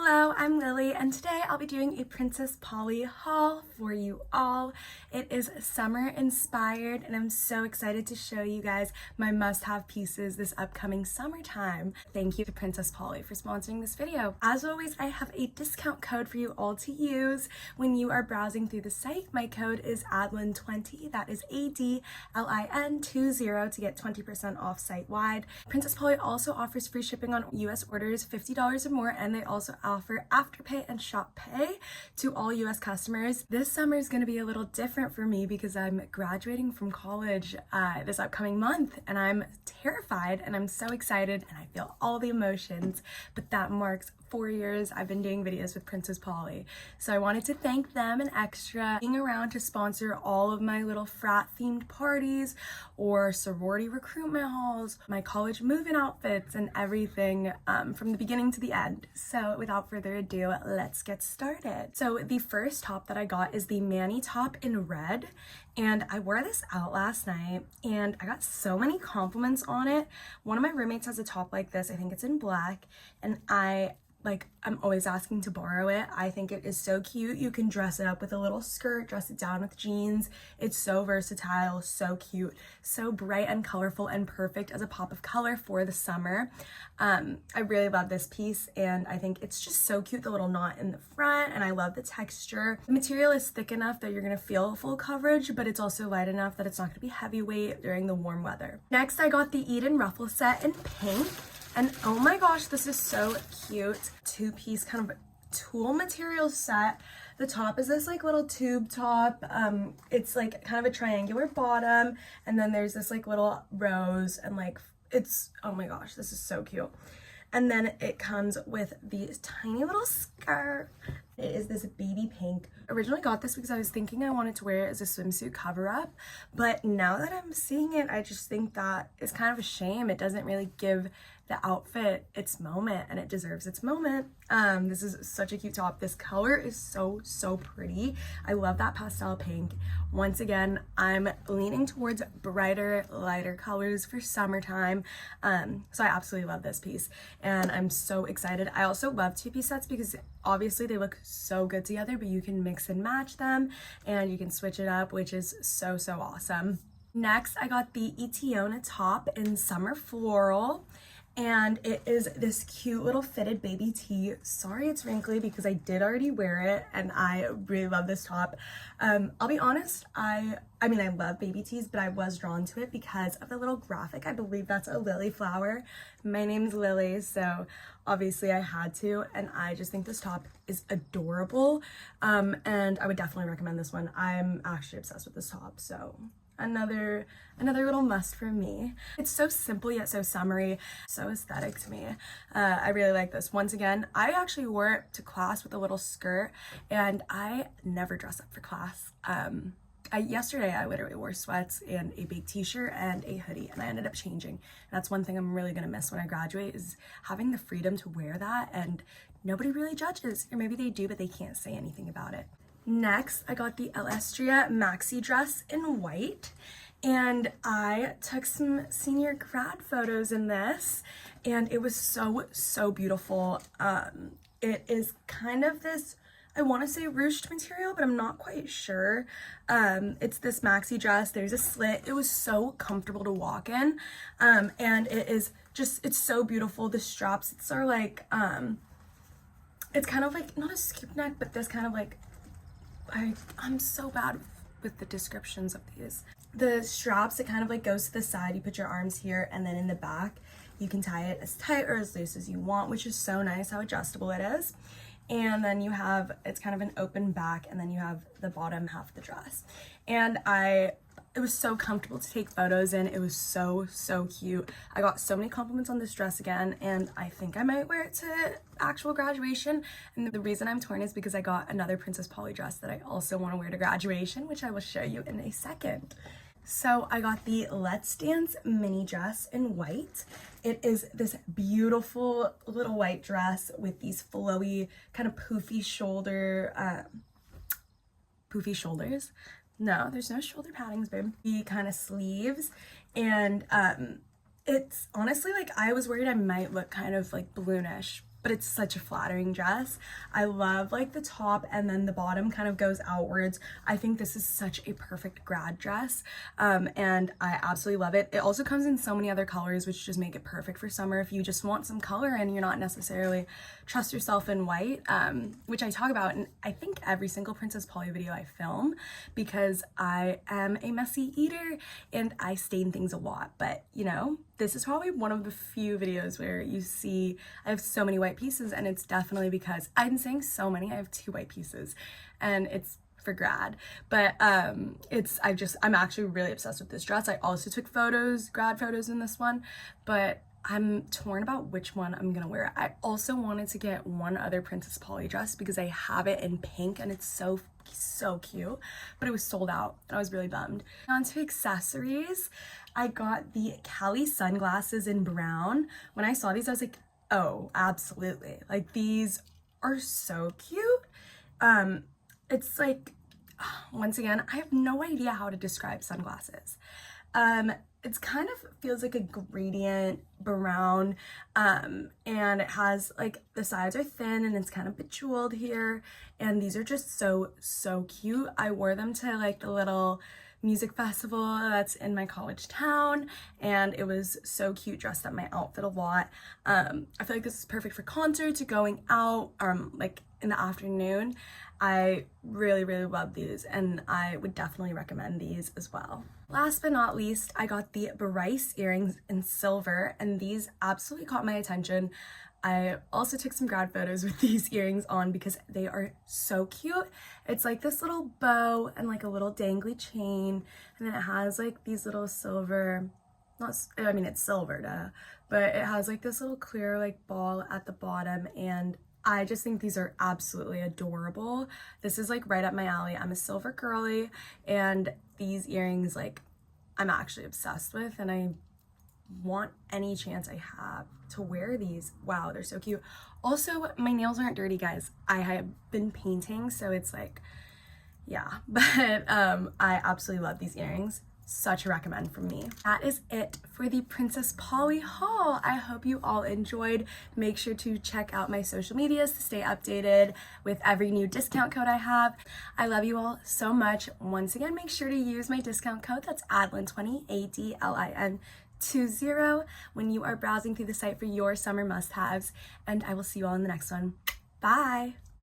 Hello, I'm Lily, and today I'll be doing a Princess Polly haul for you all. It is summer inspired, and I'm so excited to show you guys my must-have pieces this upcoming summertime. Thank you to Princess Polly for sponsoring this video. As always, I have a discount code for you all to use when you are browsing through the site. My code is ADLIN20, that is ADLIN20 to get 20% off site-wide. Princess Polly also offers free shipping on US orders $50 or more, and they also offer AfterPay and ShopPay to all US customers. This summer is going to be a little different for me because I'm graduating from college this upcoming month, and I'm terrified and I'm so excited and I feel all the emotions, but that marks 4 years I've been doing videos with Princess Polly. So I wanted to thank them and extra being around to sponsor all of my little frat themed parties or sorority recruitment hauls, my college move-in outfits, and everything from the beginning to the end. So without further ado, let's get started. So the first top that I got is the Manny top in red, and I wore this out last night and I got so many compliments on it. One of my roommates has a top like this, I think it's in black, and I'm always asking to borrow it. I think it is so cute. You can dress it up with a little skirt, dress it down with jeans. It's so versatile, so cute, so bright and colorful and perfect as a pop of color for the summer. I really love this piece, and I think it's just so cute, the little knot in the front, and I love the texture. The material is thick enough that you're gonna feel full coverage, but it's also light enough that it's not gonna be heavyweight during the warm weather. Next, I got the Eden ruffle set in pink. And oh my gosh, this is so cute. Two-piece kind of tulle material set. The top is this like little tube top. It's like kind of a triangular bottom, and then there's this like little rose, and oh my gosh, this is so cute. And then it comes with these tiny little skirt. It is this baby pink. I originally got this because I was thinking I wanted to wear it as a swimsuit cover-up, but now that I'm seeing it, I just think that it's kind of a shame. It doesn't really give the outfit its moment, and it deserves its moment. This is such a cute top. This color is so pretty. I love that pastel pink. Once again, I'm leaning towards brighter, lighter colors for summertime, so I absolutely love this piece, and I'm so excited. I also love two-piece sets because obviously they look so good together, but you can mix and match them and you can switch it up, which is so awesome. Next, I got the Etiona top in summer floral, and it is this cute little fitted baby tee. Sorry it's wrinkly because I did already wear it, and I really love this top. I'll be honest, I mean I love baby tees, but I was drawn to it because of the little graphic. I believe that's a lily flower. My name's Lily, so obviously I had to, and I just think this top is adorable, and I would definitely recommend this one. I'm actually obsessed with this top, so another little must for me. It's so simple yet so summery, so aesthetic to me. I really like this. Once again, I actually wore it to class with a little skirt, and I never dress up for class. Yesterday I literally wore sweats and a big t-shirt and a hoodie, and I ended up changing. And that's one thing I'm really gonna miss when I graduate, is having the freedom to wear that and nobody really judges, or maybe they do but they can't say anything about it. Next, I got the Alestria maxi dress in white, and I took some senior grad photos in this, and it was so beautiful. It is kind of this, I want to say ruched material, but I'm not quite sure. It's this maxi dress. There's a slit. It was so comfortable to walk in, and it is just, it's so beautiful. The straps, it's are like, it's kind of like, not a scoop neck, but this kind of like, I'm so bad with the descriptions of these. The straps, it kind of like goes to the side. You put your arms here, and then in the back, you can tie it as tight or as loose as you want, which is so nice how adjustable it is. And then you have, it's kind of an open back, and then you have the bottom half of the dress. And it was so comfortable to take photos in. It was so cute. I got so many compliments on this dress again, and I think I might wear it to actual graduation. And the reason I'm torn is because I got another Princess Polly dress that I also want to wear to graduation, which I will show you in a second. So I got the Let's Dance mini dress in white. It is this beautiful little white dress with these flowy, kind of poofy shoulders. No, there's no shoulder paddings, babe. The kind of sleeves, and it's honestly like, I was worried I might look kind of like balloonish but it's such a flattering dress. I love like the top and then the bottom kind of goes outwards. I think this is such a perfect grad dress, and I absolutely love it. It also comes in so many other colors, which just make it perfect for summer if you just want some color and you're not necessarily trust yourself in white, which I talk about in I think every single Princess Polly video I film, because I am a messy eater and I stain things a lot. But you know, this is probably one of the few videos where you see I have so many white pieces, and it's definitely because I'm saying so many. I have 2 white pieces and it's for grad, but I'm actually really obsessed with this dress. I also took grad photos in this one, but I'm torn about which one I'm gonna wear. I also wanted to get one other Princess Polly dress because I have it in pink and it's so cute, but it was sold out and I was really bummed. On to accessories. I got the Cali sunglasses in brown. When I saw these, I was like, oh, absolutely. Like, these are so cute. It's like, once again, I have no idea how to describe sunglasses. It's kind of feels like a gradient brown, and it has like the sides are thin and it's kind of bejeweled here, and these are just so cute. I wore them to like the little music festival that's in my college town, and it was so cute, dressed up my outfit a lot. I feel like this is perfect for concerts or going out, like in the afternoon. I really love these, and I would definitely recommend these as well. Last but not least, I got the Bryce earrings in silver, and these absolutely caught my attention. I also took some grad photos with these earrings on because they are so cute. It's like this little bow and like a little dangly chain, and then it has like these little silver, it's silver duh, but it has like this little clear like ball at the bottom, and I just think these are absolutely adorable. This is like right up my alley. I'm a silver girly, and these earrings, like, I'm actually obsessed with, and I want any chance I have to wear these. Wow, they're so cute. Also, my nails aren't dirty, guys. I have been painting, so it's like, yeah, but I absolutely love these earrings. Such a recommend from me. That is it for the Princess Polly haul. I hope you all enjoyed. Make sure to check out my social medias to stay updated with every new discount code I have. I love you all so much. Once again, make sure to use my discount code. That's ADLIN20, ADLIN20, when you are browsing through the site for your summer must-haves. And I will see you all in the next one. Bye!